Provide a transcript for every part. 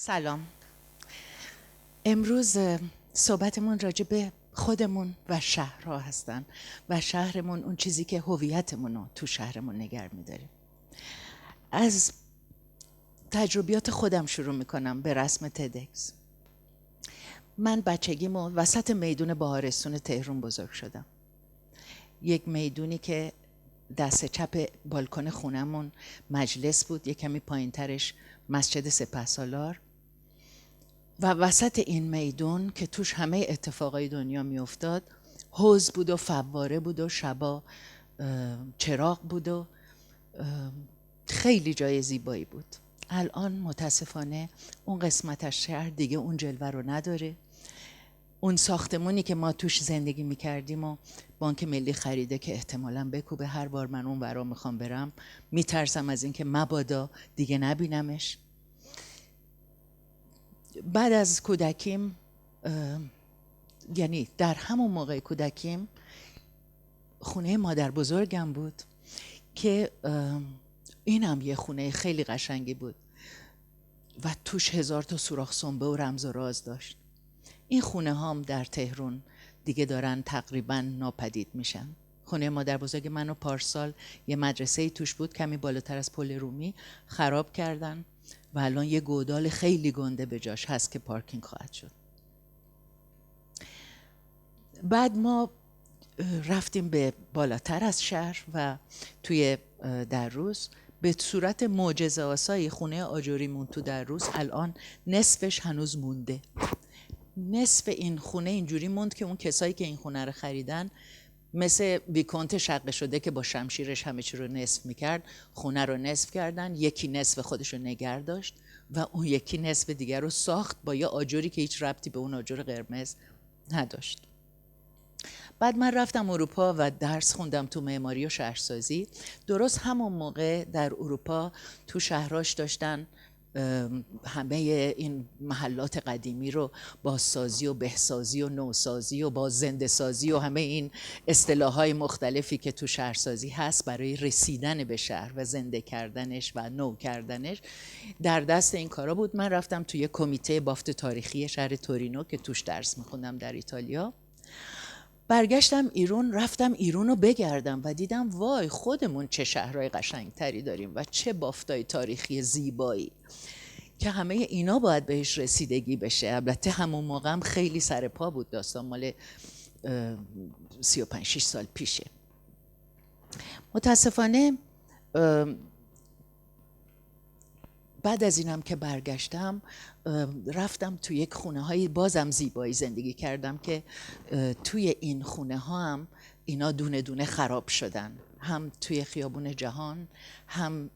سلام. امروز صحبتمون راجع به خودمون و شهرها هستن و شهرمون اون چیزی که هویتمون رو تو شهرمون نگر می‌داره. از تجربیات خودم شروع میکنم به رسم تدکس. من بچگیمو وسط میدون بهارستون تهران بزرگ شدم. یک میدونی که دست چپ بالکن خونمون مجلس بود، یک کمی پایین ترش مسجد سپهسالار و وسط این میدون که توش همه اتفاقای دنیا میافتاد حوض بود و فواره بود و شبا چراغ بود و خیلی جای زیبایی بود. الان متاسفانه اون قسمت از شهر دیگه اون جلوه رو نداره. اون ساختمونی که ما توش زندگی میکردیم و بانک ملی خریده که احتمالاً بکوبه. هر بار من اون ورا میخوام برم میترسم از اینکه مبادا دیگه نبینمش. بعد از کودکیم، یعنی در همون موقع کودکیم، خونه مادر بزرگم بود که اینم یه خونه خیلی قشنگی بود و توش 1000 تا سوراخ سنبه و رمز و راز داشت. این خونه هام در تهران دیگه دارن تقریبا ناپدید میشن. خونه مادر بزرگ منو پارسال یه مدرسه توش بود کمی بالاتر از پل رومی، خراب کردن و الان یه گودال خیلی گنده به جاش هست که پارکینگ خواهد شد. بعد ما رفتیم به بالاتر از شهر و توی در روز به صورت معجزه آسایی خونه آجوریمون تو در روز الان نصفش هنوز مونده. نصف این خونه اینجوری موند که اون کسایی که این خونه رو خریدن مثل ویکونت شقه شده که با شمشیرش همه چی رو نصف میکرد، خونه رو نصف کردن، یکی نصف خودش رو نگر داشت و اون یکی نصف دیگر رو ساخت با یه آجوری که هیچ ربطی به اون آجر قرمز نداشت. بعد من رفتم اروپا و درس خوندم تو معماری و شهرسازی. درست همون موقع در اروپا تو شهراش داشتن همه این محلات قدیمی رو بازسازی و بهسازی و نوسازی و باززنده سازی و همه این اصطلاحات مختلفی که تو شهرسازی هست برای رسیدن به شهر و زنده کردنش و نو کردنش در دست این کارا بود. من رفتم توی کمیته بافت تاریخی شهر تورینو که توش درس میخوندم در ایتالیا. برگشتم ایران، رفتم ایران رو بگردم و دیدم وای خودمون چه شهرهای قشنگتری داریم و چه بافتای تاریخی زیبایی که همه اینا باید بهش رسیدگی بشه. البته همون موقع هم خیلی سر پا بود، داستان مال 35-6 سال پیشه. متاسفانه بعد از اینم که برگشتم رفتم توی یک خونه های بازم زیبایی زندگی کردم که توی این خونه ها هم اینا دونه دونه خراب شدن، هم توی خیابون جهان هم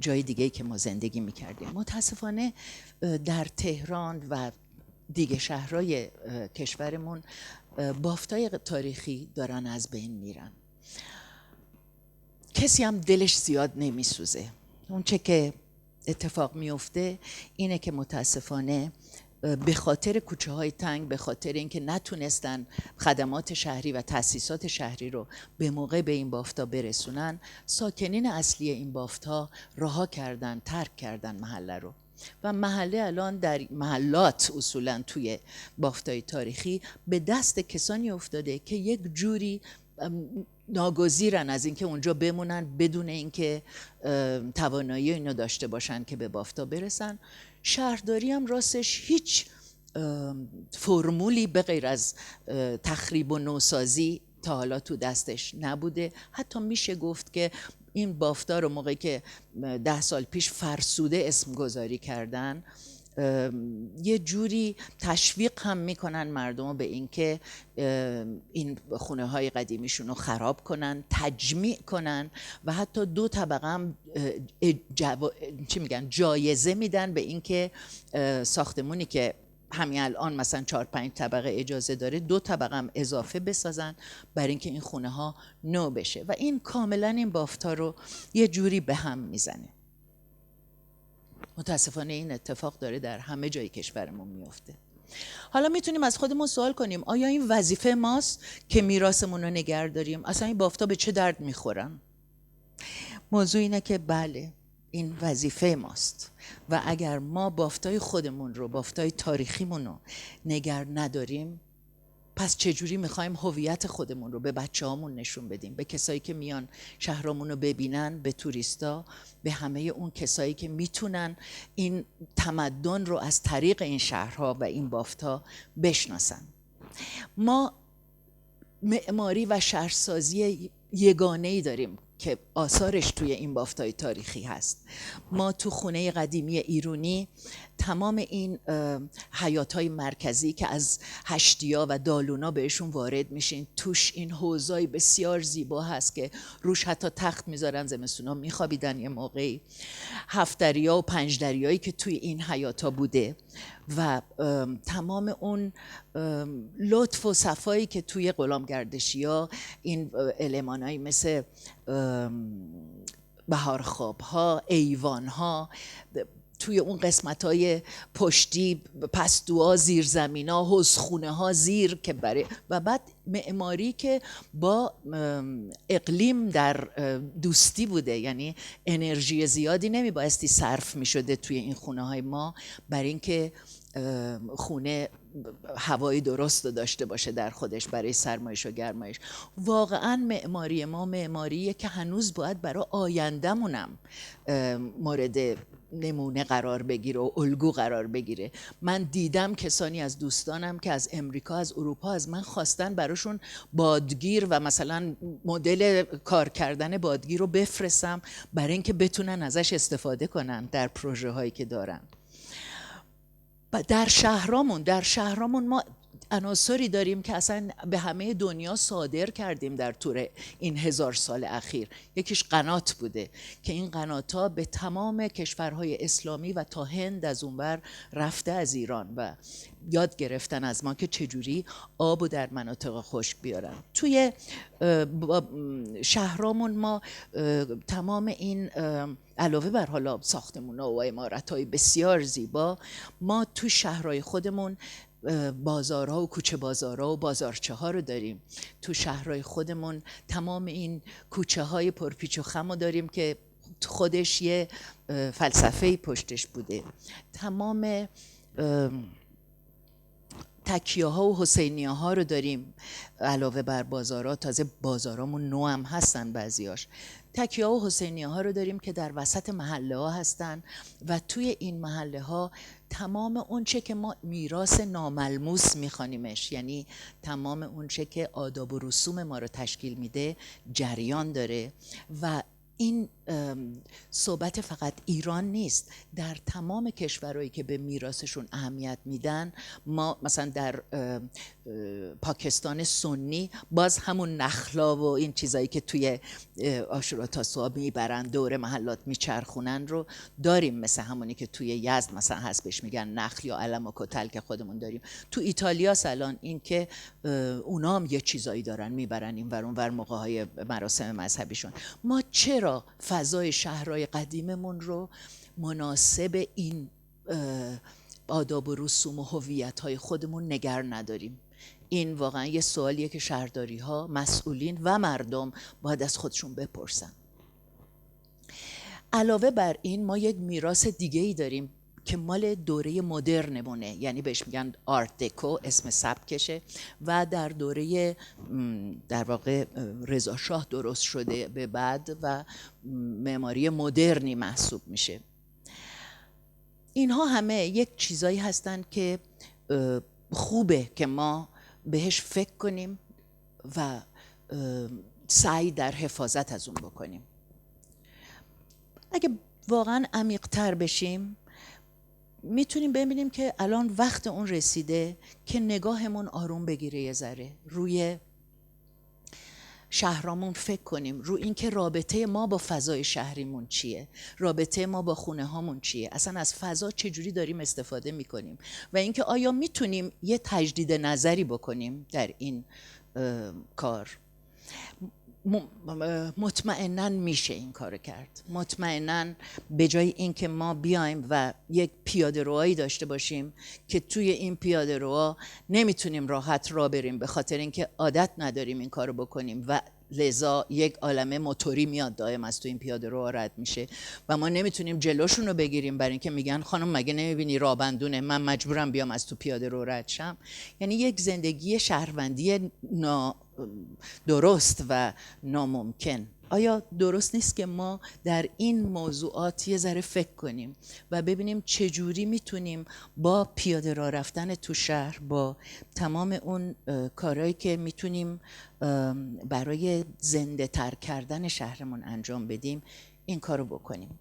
جای دیگه‌ای که ما زندگی میکردیم. متاسفانه در تهران و دیگه شهرهای کشورمون بافتای تاریخی دارن از بین میرن. کسی هم دلش زیاد نمیسوزه. اون چه که اتفاق میفته اینه که متاسفانه به خاطر کوچه های تنگ، به خاطر اینکه نتونستن خدمات شهری و تأسیسات شهری رو به موقع به این بافتا برسونن، ساکنین اصلی این بافتا رها کردن، ترک کردن محله رو و محله الان در محلات اصولا توی بافتای تاریخی به دست کسانی افتاده که یک جوری ناگزیرن از اینکه اونجا بمونن بدون اینکه توانایی اینو داشته باشن که به بافتا برسن. شهرداری هم راستش هیچ فرمولی به غیر از تخریب و نوسازی تا حالا تو دستش نبوده. حتی میشه گفت که این بافتا رو موقعی که 10 سال پیش فرسوده اسم گذاری کردن یه جوری تشویق هم میکنن مردم به اینکه این خونه های قدیمیشون رو خراب کنن، تجمیع کنن و حتی 2 طبقه هم جایزه میدن به اینکه ساختمونی که همین الان مثلا 4-5 طبقه اجازه داره 2 طبقه هم اضافه بسازن برای اینکه این خونه ها نو بشه و این کاملا این بافتا رو یه جوری به هم میزنه. متاسفانه این اتفاق داره در همه جای کشورمون میفته. حالا میتونیم از خودمون سوال کنیم آیا این وظیفه ماست که میراثمون رو نگه داریم؟ اصلا این بافتا به چه درد میخورن؟ موضوع اینه که بله، این وظیفه ماست و اگر ما بافتای خودمون رو، بافتای تاریخیمون رو نگر نداریم، پس چجوری میخوایم هویت خودمون رو به بچه‌هامون نشون بدیم، به کسایی که میان شهرامون رو ببینن، به توریستا، به همه اون کسایی که میتونن این تمدن رو از طریق این شهرها و این بافت‌ها بشناسن. ما معماری و شهرسازی یگانه‌ای داریم که آثارش توی این بافتای تاریخی هست. ما تو خونه قدیمی ایرونی تمام این حیاط‌های مرکزی که از هشتیا و دالونا بهشون وارد میشین، توش این حوضای بسیار زیبا هست که روش حتی تخت میذارن، زمستونا میخوابیدن یه موقعی. هفت‌دریا و پنج‌دریایی که توی این حیاط‌ها بوده و تمام اون لطف و صفایی که توی غلامگردشی‌ها این المانایی مثل بهارخواب‌ها، ایوان‌ها، توی اون قسمت‌های پشتی، پستوها، زیرزمین‌ها، حوضخونه‌ها زیر که برای و بعد معماری که با اقلیم در دوستی بوده، یعنی انرژی زیادی نمیبایستی صرف می‌شده توی این خونه‌های ما برای اینکه خونه هوای درست رو داشته باشه در خودش برای سرمایش و گرمایش. واقعا معماری ما معماریه که هنوز باید برای آینده‌مونم مورد نمونه قرار بگیره و الگو قرار بگیره. من دیدم کسانی از دوستانم که از امریکا، از اروپا از من خواستن براشون بادگیر و مثلا مدل کار کردن بادگیر رو بفرستم برای اینکه بتونن ازش استفاده کنن در پروژه هایی که دارن. در شهرامون ما عناصری داریم که اصلا به همه دنیا صادر کردیم در طول این 1000 سال اخیر. یکیش قنات بوده که این قنات‌ها به تمام کشورهای اسلامی و تا هند از اونور رفته از ایران و یاد گرفتن از ما که چجوری آب رو در مناطق خشک بیارن. توی شهرامون ما تمام این علاوه بر حالا ساختمان‌ها و عمارت‌های بسیار زیبا، ما تو شهرهای خودمون بازارها و کوچه بازارها و بازارچه ها رو داریم. تو شهرهای خودمون تمام این کوچه های پرپیچ و خم رو داریم که خودش یه فلسفه‌ای پشتش بوده. تمام تکیه ها و حسینیه ها رو داریم علاوه بر بازارها. تازه بازارامون نو هم هستن بعضیاش. تکیه ها و حسینیه ها رو داریم که در وسط محله ها هستن و توی این محله ها تمام اون چه که ما میراث ناملموس میخوانیمش، یعنی تمام اون چه که آداب و رسوم ما رو تشکیل میده جریان داره و این صحبت فقط ایران نیست. در تمام کشورهایی که به میراثشون اهمیت میدن، ما مثلا در پاکستان سنی باز همون نخلا و این چیزایی که توی عاشورا تاسوعا میبرن دور محلات میچرخونن رو داریم، مثل همونی که توی یزد مثلا هست بهش میگن نخل یا علم و کتل که خودمون داریم. تو ایتالیا الان این که اونا هم یه چیزایی دارن میبرن این ور اون ور موقع‌های مراسم مذهبیشون. ما چرا فضای شهرهای قدیممون رو مناسب این آداب و رسوم و هویت‌های خودمون نگر نداریم؟ این واقعا یه سوالیه که شهرداری‌ها، مسئولین و مردم باید از خودشون بپرسن. علاوه بر این ما یک میراث دیگه‌ای داریم که مال دوره مدرنمونه، یعنی بهش میگن آرت دکو، اسم سبکشه و در دوره در واقع رضا شاه درست شده به بعد و معماری مدرنی محسوب میشه. اینها همه یک چیزایی هستن که خوبه که ما بهش فکر کنیم و سعی در حفاظت از اون بکنیم. اگه واقعا عمیق‌تر بشیم میتونیم ببینیم که الان وقت اون رسیده که نگاهمون آروم بگیره، یه ذره روی شهرامون فکر کنیم، رو اینکه رابطه ما با فضای شهریمون چیه، رابطه ما با خونه هامون چیه، اصلا از فضا چجوری داریم استفاده میکنیم و اینکه آیا میتونیم یه تجدید نظری بکنیم در این کار. مطمئناً میشه این کارو کرد. مطمئناً به جای اینکه ما بیایم و یک پیاده روهایی داشته باشیم که توی این پیاده روها نمیتونیم راحت راه بریم به خاطر اینکه عادت نداریم این کارو بکنیم و لذا یک عالمه موتوری میاد دائم از تو این پیاده رو رد میشه و ما نمیتونیم جلوشون رو بگیریم، برای اینکه میگن خانم مگه نمیبینی رابندونه، من مجبورم بیام از تو پیاده رو رد شم. یعنی یک زندگی شهروندی درست و ناممکن. آیا درست نیست که ما در این موضوعات یه ذره فکر کنیم و ببینیم چجوری میتونیم با پیاده راه رفتن تو شهر، با تمام اون کارهایی که میتونیم برای زنده تر کردن شهرمون انجام بدیم این کارو بکنیم.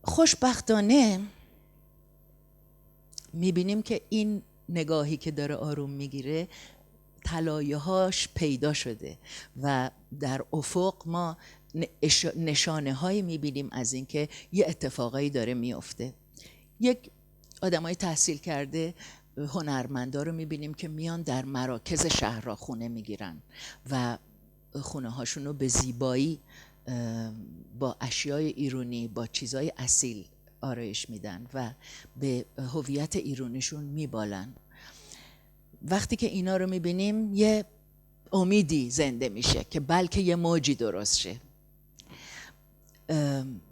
خوشبختانه میبینیم که این نگاهی که داره آروم میگیره طلایه‌هاش پیدا شده و در افق ما نشانه هایی میبینیم از اینکه یه اتفاقایی داره میفته. یک آدمای تحصیل کرده هنرمندا رو میبینیم که میان در مراکز شهرها خونه میگیرن و خونه هاشون رو به زیبایی با اشیای ایرانی، با چیزای اصیل آرایش میدن و به هویت ایرانیشون میبالن. وقتی که اینا رو میبینیم یه امیدی زنده میشه که بلکه یه موجی درست شه.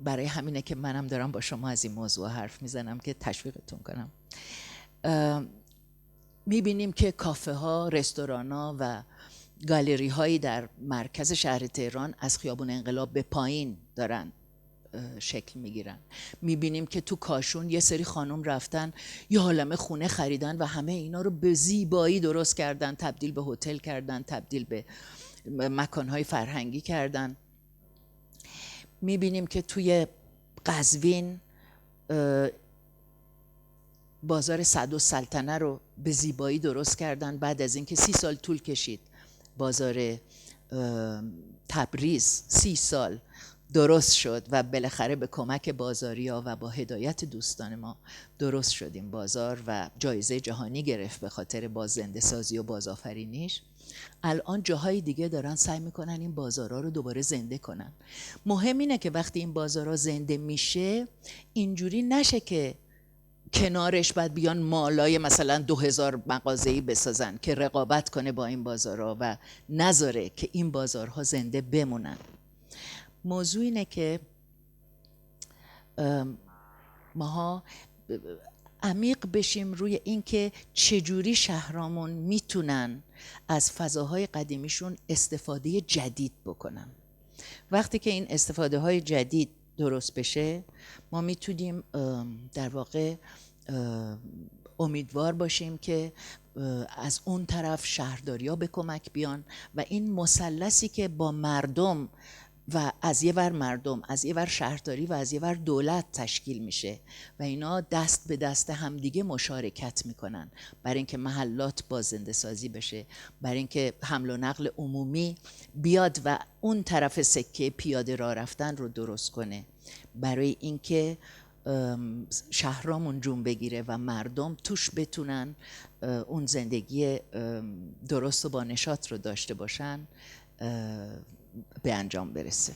برای همینه که منم دارم با شما از این موضوع حرف میزنم که تشویقتون کنم. میبینیم که کافه ها، رستوران ها و گالری هایی در مرکز شهر تهران از خیابون انقلاب به پایین دارن شکل میگیرن. میبینیم که تو کاشون یه سری خانم رفتن یه عالمه خونه خریدن و همه اینا رو به زیبایی درست کردن، تبدیل به هتل کردن، تبدیل به مکانهای فرهنگی کردن. میبینیم که توی قزوین بازار صدالسلطنه رو به زیبایی درست کردن بعد از اینکه 30 سال طول کشید. بازار تبریز 30 سال درست شد و بالاخره به کمک بازاریا و با هدایت دوستان ما درست شد این بازار و جایزه جهانی گرفت به خاطر باززنده سازی و بازآفرینیش. الان جاهای دیگه دارن سعی میکنن این بازارها رو دوباره زنده کنن. مهم اینه که وقتی این بازارها زنده میشه اینجوری نشه که کنارش باید بیان مالای مثلا 2000 مغازه‌ای بسازن که رقابت کنه با این بازارها و نذاره که این بازارها زنده بمونن. موضوع اینه که ماها عمیق بشیم روی اینکه چجوری شهرامون میتونن از فضاهای قدیمیشون استفاده جدید بکنن. وقتی که این استفاده های جدید درست بشه ما میتونیم در واقع امیدوار باشیم که از اون طرف شهرداری‌ها به کمک بیان و این مثلثی که با مردم و از یه ور مردم، از یه ور شهرداری و از یه ور دولت تشکیل میشه و اینا دست به دست همدیگه مشارکت میکنن برای اینکه محلات باززنده سازی بشه، برای اینکه حمل و نقل عمومی بیاد و اون طرف سکه پیاده راه رفتن رو درست کنه، برای اینکه شهرامون جون بگیره و مردم توش بتونن اون زندگی درست و با نشاط رو داشته باشن به انجام برسه.